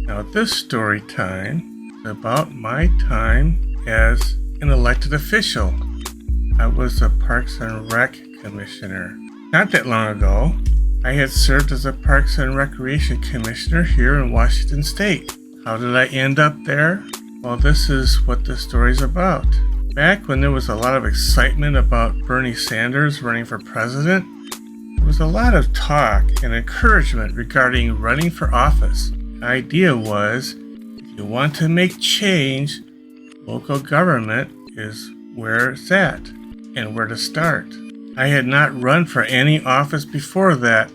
Now, this story time is about my time as an elected official. I was a Parks and Rec Commissioner. Not that long ago, I had served as a Parks and Recreation Commissioner here in Washington State. How did I end up there? Well, this is what the story's about. Back when there was a lot of excitement about Bernie Sanders running for president, there was a lot of talk and encouragement regarding running for office. The idea was, if you want to make change, local government is where it's at and where to start. I had not run for any office before that,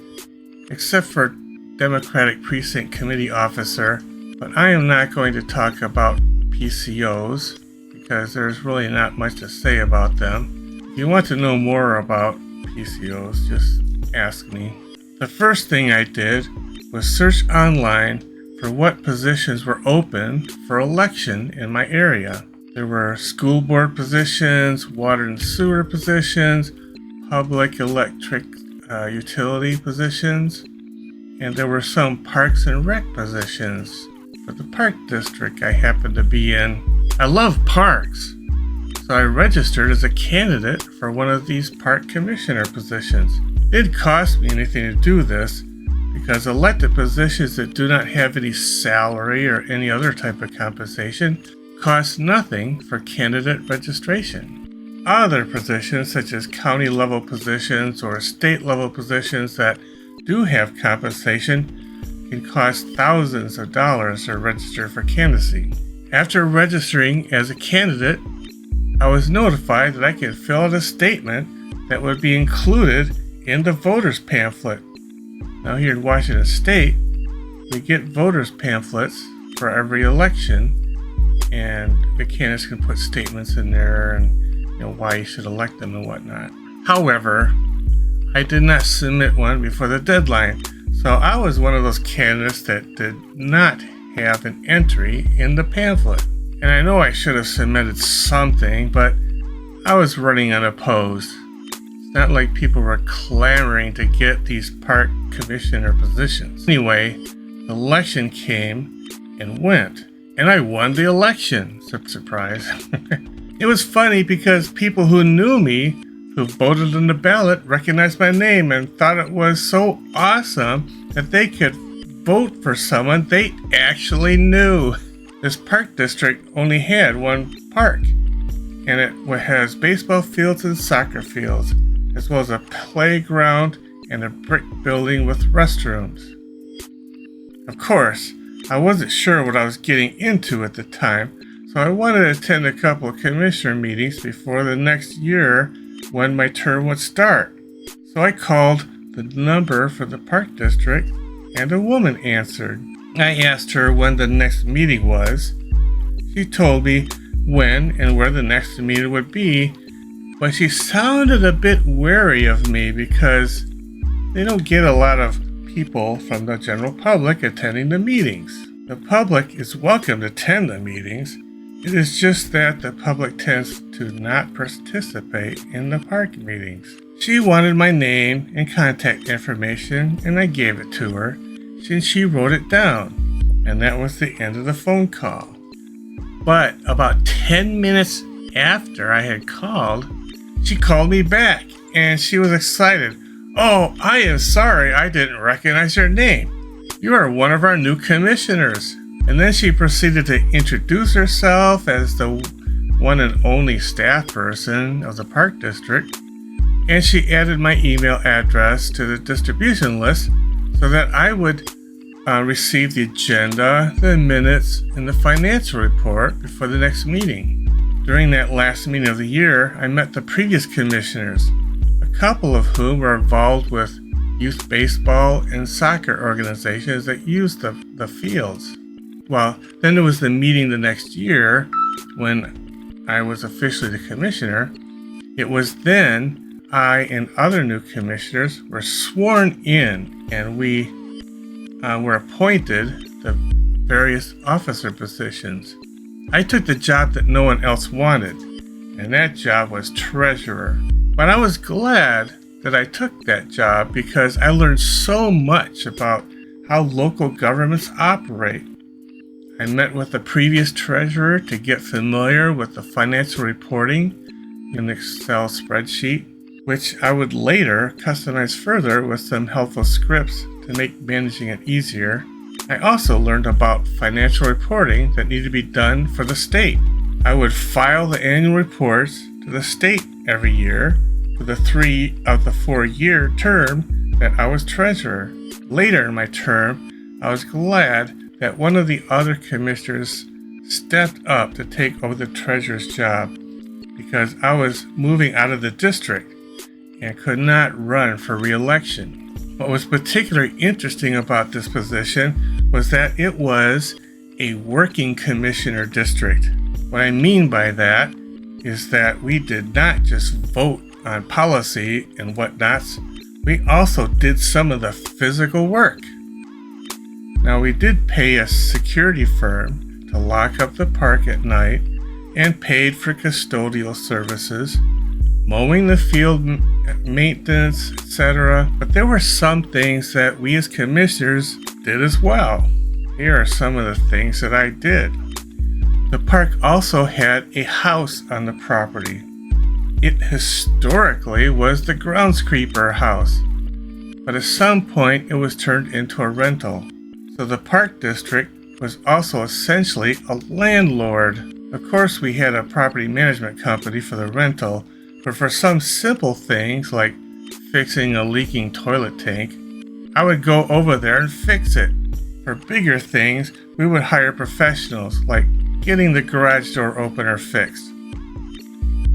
except for Democratic Precinct Committee officer, but I am not going to talk about PCOs because there's really not much to say about them. If you want to know more about PCOs, just ask me. The first thing I did was search online for what positions were open for election in my area. There were school board positions, water and sewer positions, public electric utility positions, and there were some parks and rec positions for the park district I happened to be in. I love parks, so I registered as a candidate for one of these park commissioner positions. It didn't cost me anything to do this because elected positions that do not have any salary or any other type of compensation cost nothing for candidate registration. Other positions, such as county level positions or state level positions that do have compensation, can cost thousands of dollars to register for candidacy. After registering as a candidate, I was notified that I could fill out a statement that would be included in the voters pamphlet. Now here in Washington State, we get voters pamphlets for every election, and the candidates can put statements in there and why you should elect them and whatnot. However, I did not submit one before the deadline, so I was one of those candidates that did not have an entry in the pamphlet. And I know I should have submitted something, but I was running unopposed. It's not like people were clamoring to get these park commissioner positions. Anyway, the election came and went, and I won the election. Surprise. It was funny because people who knew me, who voted on the ballot, recognized my name and thought it was so awesome that they could vote for someone they actually knew. This park district only had one park, and it has baseball fields and soccer fields, as well as a playground and a brick building with restrooms. Of course, I wasn't sure what I was getting into at the time, so I wanted to attend a couple of commissioner meetings before the next year when my term would start. So I called the number for the park district, and a woman answered. I asked her when the next meeting was. She told me when and where the next meeting would be, but she sounded a bit wary of me because they don't get a lot of people from the general public attending the meetings. The public is welcome to attend the meetings. It is just that the public tends to not participate in the park meetings. She wanted my name and contact information, and I gave it to her, and she wrote it down, and that was the end of the phone call. But about 10 minutes after I had called, she called me back, and she was excited. "Oh, I am sorry I didn't recognize your name. You are one of our new commissioners." And then she proceeded to introduce herself as the one and only staff person of the park district, and she added my email address to the distribution list so that I would receive the agenda, the minutes, and the financial report before the next meeting. During that last meeting of the year, I met the previous commissioners, a couple of whom were involved with youth baseball and soccer organizations that used the fields. Well, then there was the meeting the next year when I was officially the commissioner. It was then I and other new commissioners were sworn in, and we were appointed to various officer positions. I took the job that no one else wanted, and that job was treasurer. But I was glad that I took that job because I learned so much about how local governments operate. I met with the previous treasurer to get familiar with the financial reporting in an Excel spreadsheet, which I would later customize further with some helpful scripts to make managing it easier. I also learned about financial reporting that needed to be done for the state. I would file the annual reports to the state every year for the 3 of the 4-year term that I was treasurer. Later in my term, I was glad that one of the other commissioners stepped up to take over the treasurer's job because I was moving out of the district and could not run for re-election. What was particularly interesting about this position was that it was a working commissioner district. What I mean by that is that we did not just vote on policy and whatnots, we also did some of the physical work. Now, we did pay a security firm to lock up the park at night and paid for custodial services, mowing the field, maintenance, etc. But there were some things that we as commissioners did as well. Here are some of the things that I did. The park also had a house on the property. It historically was the groundskeeper house, but at some point it was turned into a rental. So the park district was also essentially a landlord. Of course, we had a property management company for the rental, but for some simple things like fixing a leaking toilet tank, I would go over there and fix it. For bigger things, we would hire professionals, like getting the garage door opener fixed.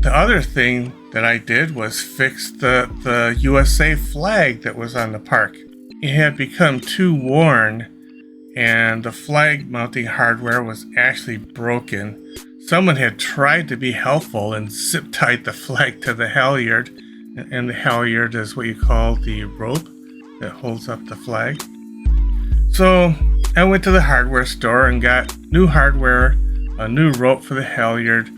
The other thing that I did was fix the USA flag that was on the park. It had become too worn, and the flag mounting hardware was actually broken. Someone had tried to be helpful and zip-tied the flag to the halyard, and the halyard is what you call the rope that holds up the flag. So I went to the hardware store and got new hardware, a new rope for the halyard.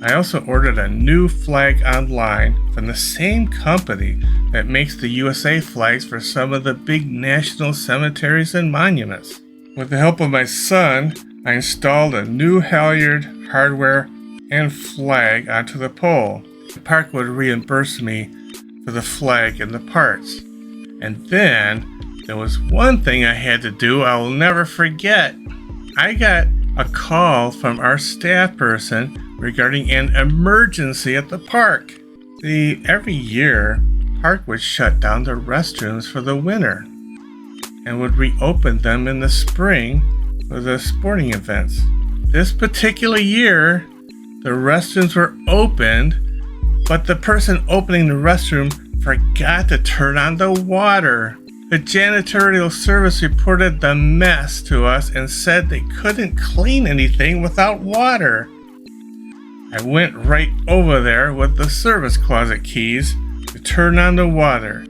I also ordered a new flag online from the same company that makes the USA flags for some of the big national cemeteries and monuments. With the help of my son, I installed a new halyard, hardware, and flag onto the pole. The park would reimburse me for the flag and the parts. And then there was one thing I had to do I will never forget. I got a call from our staff person regarding an emergency at the park. Every year, park would shut down the restrooms for the winter and would reopen them in the spring for the sporting events. This particular year, the restrooms were opened, but the person opening the restroom forgot to turn on the water. The janitorial service reported the mess to us and said they couldn't clean anything without water. I went right over there with the service closet keys to turn on the water,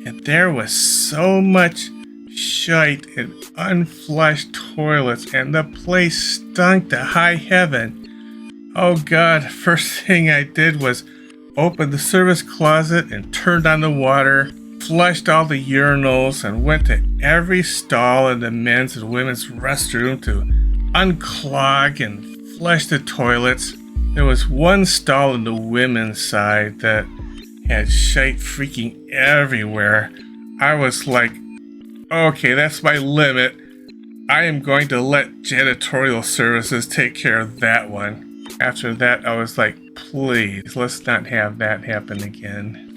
and there was so much shite and unflushed toilets, and the place stunk to high heaven. Oh God, first thing I did was open the service closet and turned on the water, flushed all the urinals, and went to every stall in the men's and women's restroom to unclog and flush the toilets. There was one stall in the women's side that had shite freaking everywhere. I was like, okay, that's my limit. I am going to let janitorial services take care of that one. After that, I was like, please, let's not have that happen again.